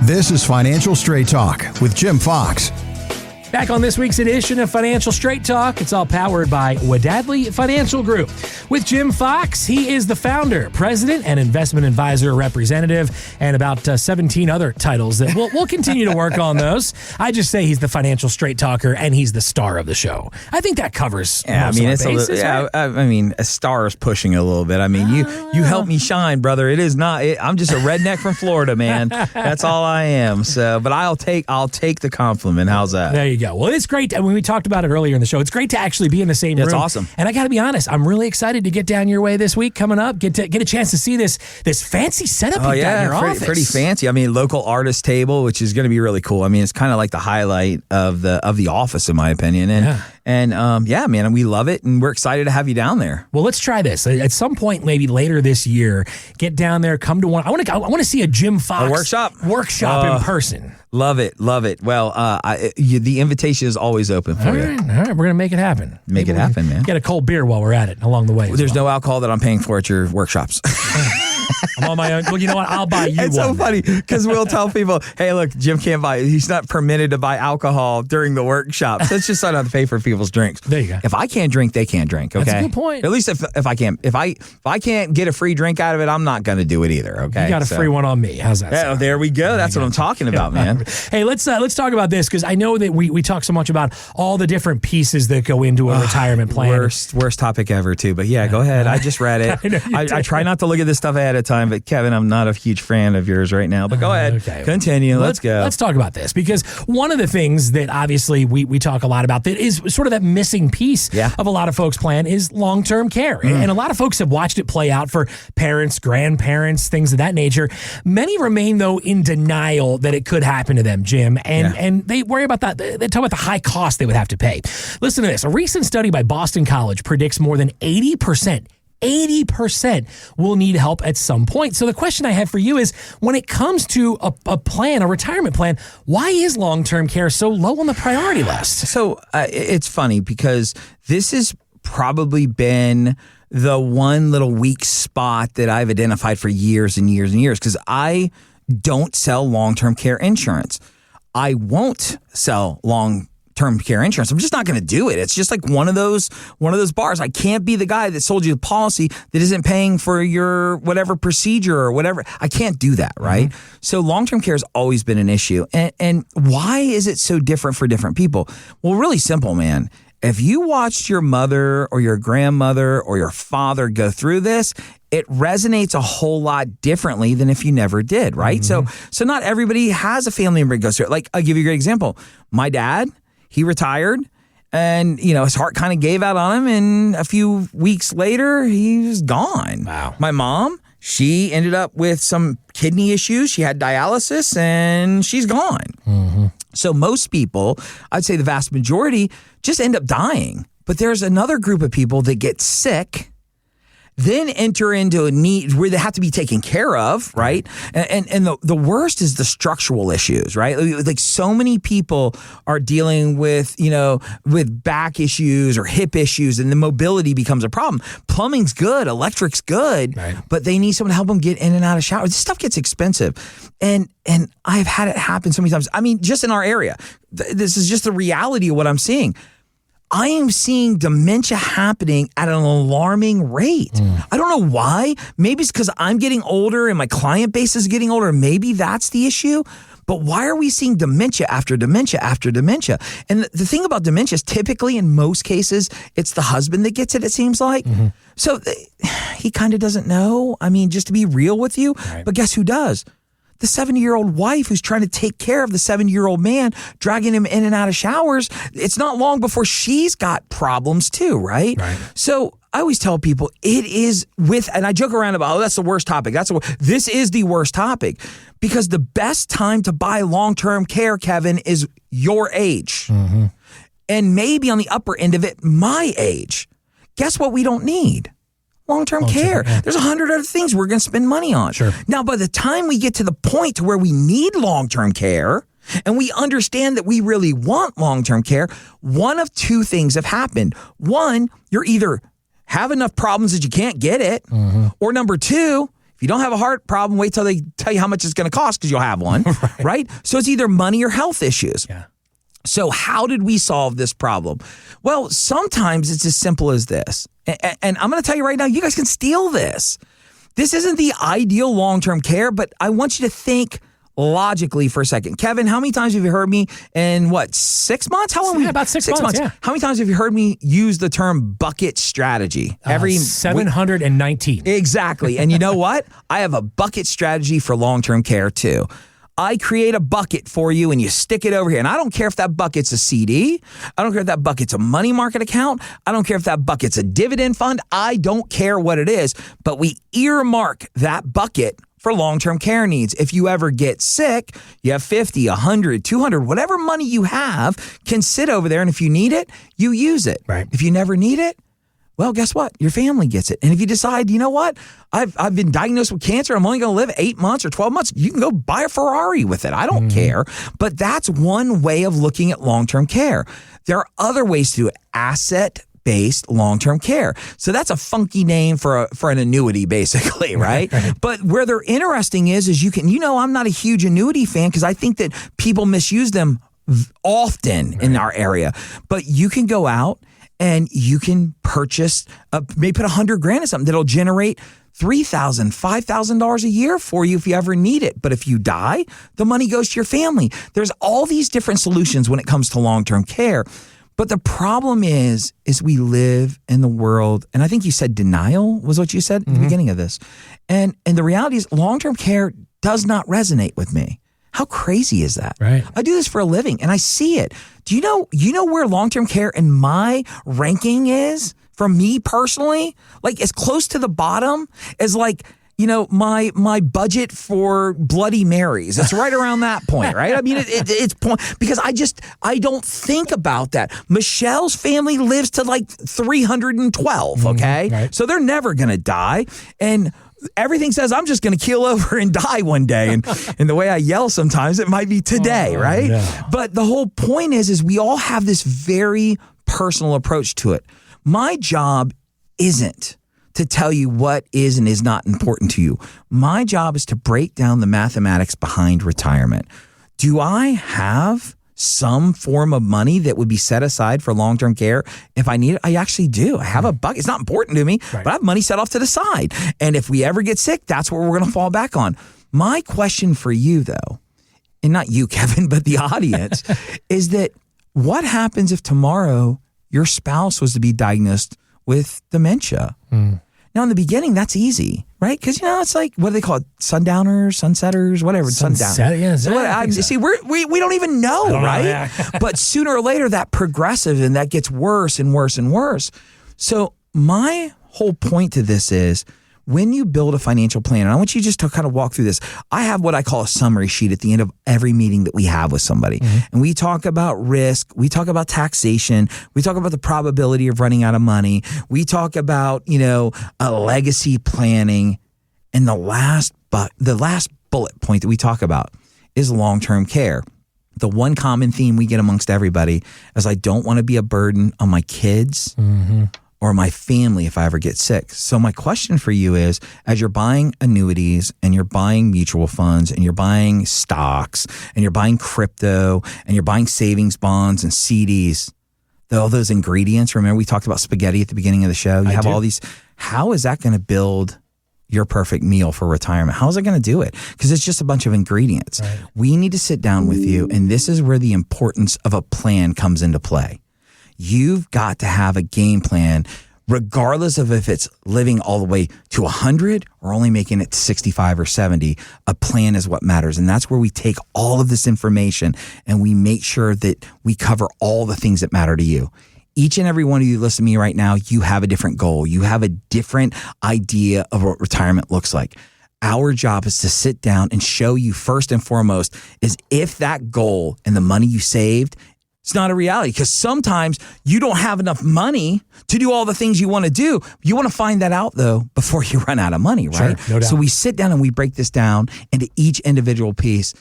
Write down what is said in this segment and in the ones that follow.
This is Financial Straight Talk with Jim Fox. Back on this week's edition of Financial Straight Talk, it's all powered by Wadadley Financial Group. With Jim Fox, he is the founder, president, and investment advisor representative, and about 17 other titles that we'll continue to work on those. I just say he's the Financial Straight Talker, and he's the star of the show. I think that covers most of our bases, right? I mean, a star is pushing a little bit. I mean, you help me shine, brother. It is not. I'm just a redneck from Florida, man. That's all I am. So, but I'll take the compliment. How's that? There you go. Well, it's great. When we talked about it earlier in the show, it's great to actually be in the same room. That's awesome. And I got to be honest, I'm really excited to get down your way this week coming up. Get a chance to see this fancy setup you got in your office. Pretty fancy. I mean, local artist table, which is going to be really cool. I mean, it's kind of like the highlight of the office, in my opinion. And man, we love it, and we're excited to have you down there. Well, let's try this at some point, maybe later this year. Get down there, come to one. I want to see a Jim Fox workshop in person. Love it. Well, the invitation is always open for you. All right, we're gonna make it happen. Make it happen, man. Get a cold beer while we're at it along the way. There's no alcohol that I'm paying for at your workshops. I'm on my own. Well, you know what? I'll buy you It's one. so funny because we'll tell people, hey, look, Jim can't buy. He's not permitted to buy alcohol during the workshop. So it's just so I don't have to pay for people's drinks. There you go. If I can't drink, they can't drink. Okay, that's a good point. At least if I can't get a free drink out of it, I'm not going to do it either. Okay, you got a free one on me. How's that? Yeah, there we go. That's what I'm talking about, man. Hey, let's talk about this because I know that we talk so much about all the different pieces that go into a retirement plan. Worst topic ever, too. But yeah, go ahead. I just read it. I try not to look at this stuff ahead of time, but Kevin, I'm not a huge fan of yours right now. But go ahead. Okay. Continue. Let's go. Let's talk about this because one of the things that obviously we talk a lot about that is sort of that missing piece of a lot of folks' plan is long-term care. And a lot of folks have watched it play out for parents, grandparents, things of that nature. Many remain, though, in denial that it could happen to them, Jim. And they worry about that. They talk about the high cost they would have to pay. Listen to this. A recent study by Boston College predicts more than 80% will need help at some point. So the question I have for you is, when it comes to a retirement plan, why is long-term care so low on the priority list? So it's funny because this has probably been the one little weak spot that I've identified for years and years and years because I don't sell long-term care insurance. I won't sell long-term care insurance. I'm just not going to do it. It's just like one of those bars. I can't be the guy that sold you the policy that isn't paying for your whatever procedure or whatever. I can't do that, right? Mm-hmm. So long-term care has always been an issue. And why is it so different for different people? Well, really simple, man. If you watched your mother or your grandmother or your father go through this, it resonates a whole lot differently than if you never did, right? Mm-hmm. So not everybody has a family member that goes through it. Like, I'll give you a great example. My dad, he retired and, his heart kind of gave out on him. And a few weeks later, he was gone. Wow. My mom, she ended up with some kidney issues. She had dialysis and she's gone. Mm-hmm. So most people, I'd say the vast majority, just end up dying. But there's another group of people that get sick, then enter into a need where they have to be taken care of, right? And the worst is the structural issues, right? Like so many people are dealing with, with back issues or hip issues, and the mobility becomes a problem. Plumbing's good, electric's good, right, but they need someone to help them get in and out of showers. This stuff gets expensive. And I've had it happen so many times. I mean, just in our area, this is just the reality of what I'm seeing. I am seeing dementia happening at an alarming rate. I don't know why. Maybe it's because I'm getting older and my client base is getting older. Maybe that's the issue. But why are we seeing dementia after dementia after dementia? And the thing about dementia is typically, in most cases, it's the husband that gets it seems like. Mm-hmm. So he kind of doesn't know. I mean, just to be real with you. Right. But guess who does? The 70-year-old wife who's trying to take care of the 70-year-old man, dragging him in and out of showers. It's not long before she's got problems too, right? So I always tell people it is and I joke around about, that's the worst topic. This is the worst topic because the best time to buy long-term care, Kevin, is your age. Mm-hmm. And maybe on the upper end of it, my age. Guess what we don't need? Long-term care. Yeah. There's 100 other things we're going to spend money on. Sure. Now, by the time we get to the point to where we need long-term care and we understand that we really want long-term care, one of two things have happened. One, you're either have enough problems that you can't get it, or number two, If you don't have a heart problem, wait till they tell you how much it's going to cost because you'll have one, right? So it's either money or health issues. Yeah. So how did we solve this problem? Well, sometimes it's as simple as this. And I'm going to tell you right now, you guys can steal this. This isn't the ideal long-term care, but I want you to think logically for a second. Kevin, how many times have you heard me in 6 months? How long? About 6 months. Yeah. How many times have you heard me use the term bucket strategy? 719. Exactly. And you know what? I have a bucket strategy for long-term care too. I create a bucket for you and you stick it over here. And I don't care if that bucket's a CD. I don't care if that bucket's a money market account. I don't care if that bucket's a dividend fund. I don't care what it is. But we earmark that bucket for long-term care needs. If you ever get sick, you have 50, 100, 200, whatever money you have can sit over there. And if you need it, you use it. Right. If you never need it, well, guess what? Your family gets it. And if you decide, you know what? I've been diagnosed with cancer. I'm only going to live 8 months or 12 months. You can go buy a Ferrari with it. I don't care. But that's one way of looking at long-term care. There are other ways to do it. Asset-based long-term care. So that's a funky name for an annuity, basically, right? But where they're interesting is you can, I'm not a huge annuity fan because I think that people misuse them often in our area. But you can go out and you can purchase, maybe put $100,000 in something that'll generate $3,000, $5,000 a year for you if you ever need it. But if you die, the money goes to your family. There's all these different solutions when it comes to long-term care. But the problem is we live in the world, and I think you said denial was what you said at the beginning of this. And the reality is long-term care does not resonate with me. How crazy is that? Right. I do this for a living and I see it. Do you know where long-term care in my ranking is for me personally? Like as close to the bottom as my budget for Bloody Marys. It's right around that point, right? I mean, it's point because I don't think about that. Michelle's family lives to 312, okay? Right. So they're never going to die. And everything says I'm just going to keel over and die one day. And the way I yell sometimes, it might be today, right? No. But the whole point is we all have this very personal approach to it. My job isn't to tell you what is and is not important to you. My job is to break down the mathematics behind retirement. Do I have some form of money that would be set aside for long-term care if I need it? I actually do. I have a bucket. It's not important to me, but I have money set off to the side. And if we ever get sick, that's what we're going to fall back on. My question for you, though, and not you, Kevin, but the audience, is that what happens if tomorrow your spouse was to be diagnosed with dementia? Now, in the beginning, that's easy, right? Because, it's like, what do they call it? Sundowners, sunsetters, whatever. Sunset, yeah. See, we don't even know, right? Yeah. But sooner or later, that progresses and that gets worse and worse and worse. So my whole point to this is when you build a financial plan, and I want you just to kind of walk through this. I have what I call a summary sheet at the end of every meeting that we have with somebody. And we talk about risk. We talk about taxation. We talk about the probability of running out of money. We talk about, a legacy planning. And the last bullet point that we talk about is long-term care. The one common theme we get amongst everybody is I don't want to be a burden on my kids or my family if I ever get sick. So my question for you is, as you're buying annuities and you're buying mutual funds and you're buying stocks and you're buying crypto and you're buying savings bonds and CDs, all those ingredients, remember we talked about spaghetti at the beginning of the show? You have all these. How is that going to build your perfect meal for retirement? How is it going to do it? Because it's just a bunch of ingredients. Right. We need to sit down with you, and this is where the importance of a plan comes into play. You've got to have a game plan, regardless of if it's living all the way to 100 or only making it to 65 or 70. A plan is what matters. And that's where we take all of this information and we make sure that we cover all the things that matter to you. Each and every one of you listen to me right now, you have a different goal. You have a different idea of what retirement looks like. Our job is to sit down and show you first and foremost is if that goal and the money you saved, it's not a reality, because sometimes you don't have enough money to do all the things you want to do. You want to find that out, though, before you run out of money, right? Sure, no doubt. So we sit down and we break this down into each individual piece.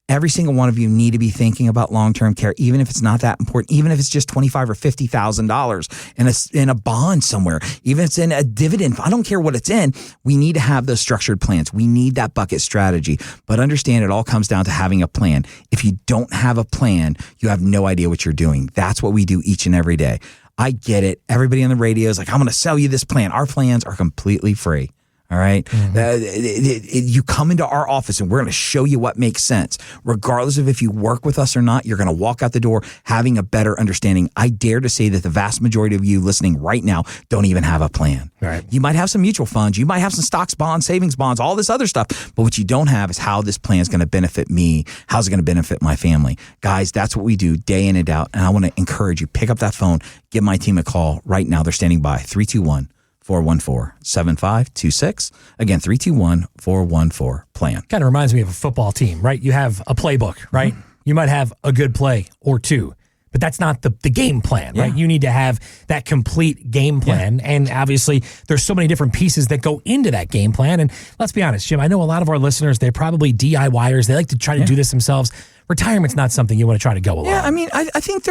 Every single one of you need to be thinking about long-term care, even if it's not that important, even if it's just $25,000 or $50,000 in a bond somewhere, even if it's in a dividend. I don't care what it's in. We need to have those structured plans. We need that bucket strategy. But understand, it all comes down to having a plan. If you don't have a plan, you have no idea what you're doing. That's what we do each and every day. I get it. Everybody on the radio is like, I'm going to sell you this plan. Our plans are completely free. All right. You come into our office and we're going to show you what makes sense. Regardless of if you work with us or not, you're going to walk out the door having a better understanding. I dare to say that the vast majority of you listening right now don't even have a plan. Right. You might have some mutual funds. You might have some stocks, bonds, savings bonds, all this other stuff. But what you don't have is how this plan is going to benefit me. How's it going to benefit my family? Guys, that's what we do day in and out. And I want to encourage you, pick up that phone, give my team a call right now. They're standing by. 321-414-7526. Again, 321-414-PLAN. Kind of reminds me of a football team, right? You have a playbook, right? Mm-hmm. You might have a good play or two, but that's not the game plan, right? You need to have that complete game plan. Yeah. And obviously, there's so many different pieces that go into that game plan. And let's be honest, Jim, I know a lot of our listeners, they're probably DIYers. They like to try to do this themselves. Retirement's not something you want to try to go along. Yeah, I mean, I think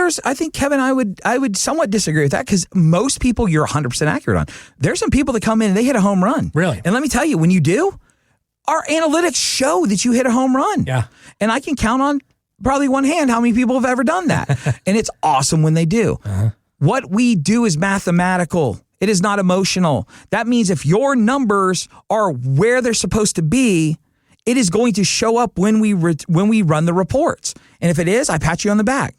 Kevin, I would somewhat disagree with that, because most people you're 100% accurate on. There's some people that come in and they hit a home run. Really? And let me tell you, when you do, our analytics show that you hit a home run. Yeah. And I can count on probably one hand how many people have ever done that. And it's awesome when they do. Uh-huh. What we do is mathematical. It is not emotional. That means if your numbers are where they're supposed to be, it is going to show up when we run the reports. And if it is, I pat you on the back.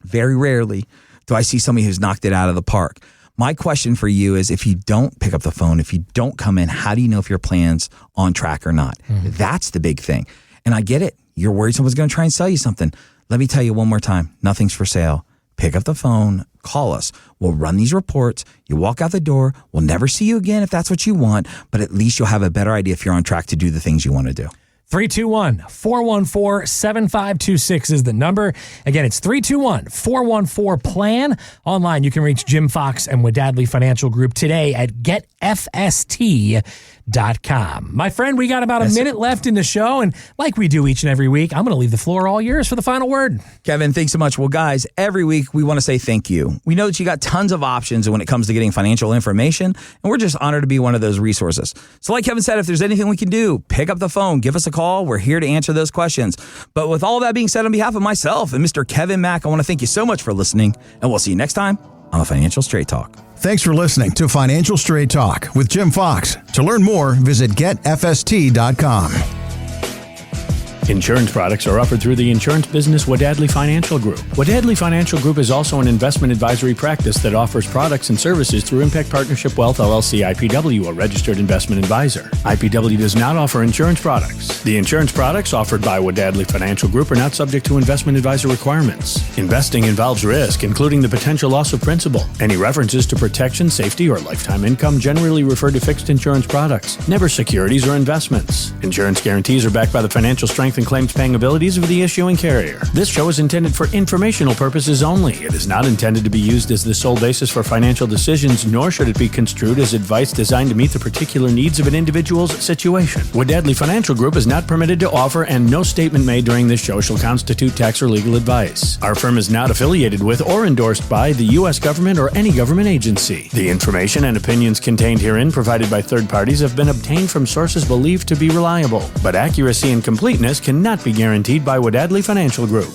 Very rarely do I see somebody who's knocked it out of the park. My question for you is, if you don't pick up the phone, if you don't come in, how do you know if your plan's on track or not? Mm-hmm. That's the big thing. And I get it. You're worried someone's going to try and sell you something. Let me tell you one more time. Nothing's for sale. Pick up the phone, call us. We'll run these reports. You walk out the door. We'll never see you again if that's what you want, but at least you'll have a better idea if you're on track to do the things you want to do. 321-414-7526 is the number. Again, it's 321-414-PLAN. Online, you can reach Jim Fox and Wadadley Financial Group today at getfst.com. My friend, we got about a minute left in the show, and like we do each and every week, I'm going to leave the floor all yours for the final word. Kevin, thanks so much. Well, guys, every week we want to say thank you. We know that you got tons of options when it comes to getting financial information, and we're just honored to be one of those resources. So like Kevin said, if there's anything we can do, pick up the phone, give us a call. We're here to answer those questions. But with all that being said, on behalf of myself and Mr. Kevin Mack, I want to thank you so much for listening, and we'll see you next time on the Financial Straight Talk. Thanks for listening to Financial Straight Talk with Jim Fox. To learn more, visit getfst.com. Insurance products are offered through the insurance business Wadadley Financial Group. Wadadley Financial Group is also an investment advisory practice that offers products and services through Impact Partnership Wealth LLC IPW, a registered investment advisor. IPW does not offer insurance products. The insurance products offered by Wadadley Financial Group are not subject to investment advisor requirements. Investing involves risk, including the potential loss of principal. Any references to protection, safety, or lifetime income generally refer to fixed insurance products, never securities or investments. Insurance guarantees are backed by the financial strength and claims paying abilities of the issuing carrier. This show is intended for informational purposes only. It is not intended to be used as the sole basis for financial decisions, nor should it be construed as advice designed to meet the particular needs of an individual's situation. Wadadley Financial Group is not permitted to offer, and no statement made during this show shall constitute tax or legal advice. Our firm is not affiliated with or endorsed by the U.S. government or any government agency. The information and opinions contained herein provided by third parties have been obtained from sources believed to be reliable, but accuracy and completeness cannot be guaranteed by Wadadley Financial Group.